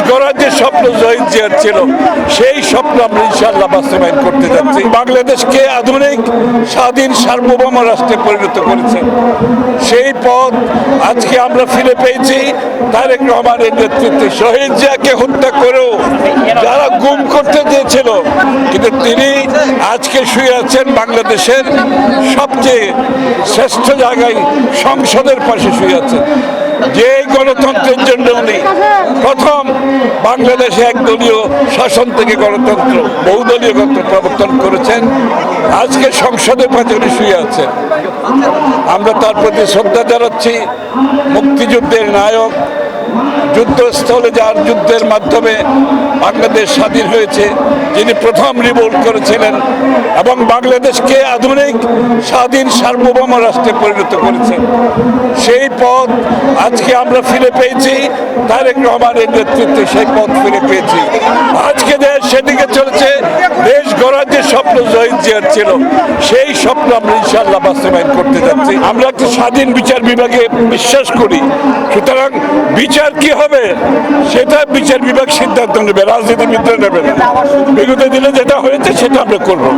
গড়ার যে স্বপ্ন শহীদ জিয়ার ছিল, সেই স্বপ্ন আমরা ইনশাআল্লাহ বাস্তবায়ন করতে যাচ্ছি। বাংলাদেশকে আধুনিক স্বাধীন সার্বভৌম রাষ্ট্রে পরিণত করেছে, সেই পথ আজকে আমরা ফিরে পেয়েছি তারেক রহমানের নেতৃত্বে। শহীদ জিয়াকে হত্যা করেও যারা গুম করতে চেয়েছিল, কিন্তু তিনি আজকে শুয়ে আছেন বাংলাদেশের সবচেয়ে শ্রেষ্ঠ জায়গায়, সংসদের পাশে শুয়ে আছেন। যে গণতন্ত্রের জন্য উনি প্রথম বাংলাদেশে একদলীয় শাসন থেকে গণতন্ত্র, বহুদলীয় গণতন্ত্র প্রবর্তন করেছেন, আজকে সংসদের পাশে উনি শুয়ে আছেন। আমরা তার প্রতি শ্রদ্ধা জানাচ্ছি। মুক্তিযুদ্ধের নায়ক, যুদ্ধস্থলে যার যুদ্ধের মাধ্যমে বাংলাদেশ স্বাধীন হয়েছে, যিনি প্রথম রিভোল্ট করেছিলেন এবং বাংলাদেশকে আধুনিক স্বাধীন সার্বভৌম রাষ্ট্রে পরিণত করেছেন, সেই পথ আজকে আমরা ফিরে পেয়েছি তারেক রহমানের নেতৃত্বে। সেই পথ ফিরে পেয়েছি। আজকে দেশ সেদিকে চলছে। দেশ গড়ার যে স্বপ্ন শহীদ জিয়ার ছিল, সেই স্বপ্ন আমরা ইনশাআল্লাহ বাস্তবায়ন করতে যাচ্ছি। আমরা একটা স্বাধীন বিচার বিভাগে বিশ্বাস করি, সুতরাং বিচার কি হবে সেটা বিচার বিভাগ সিদ্ধান্ত নেবে, রাজনীতিবিদরা নেবে না। বিগত দিনে যেটা হয়েছে সেটা আমরা করবো।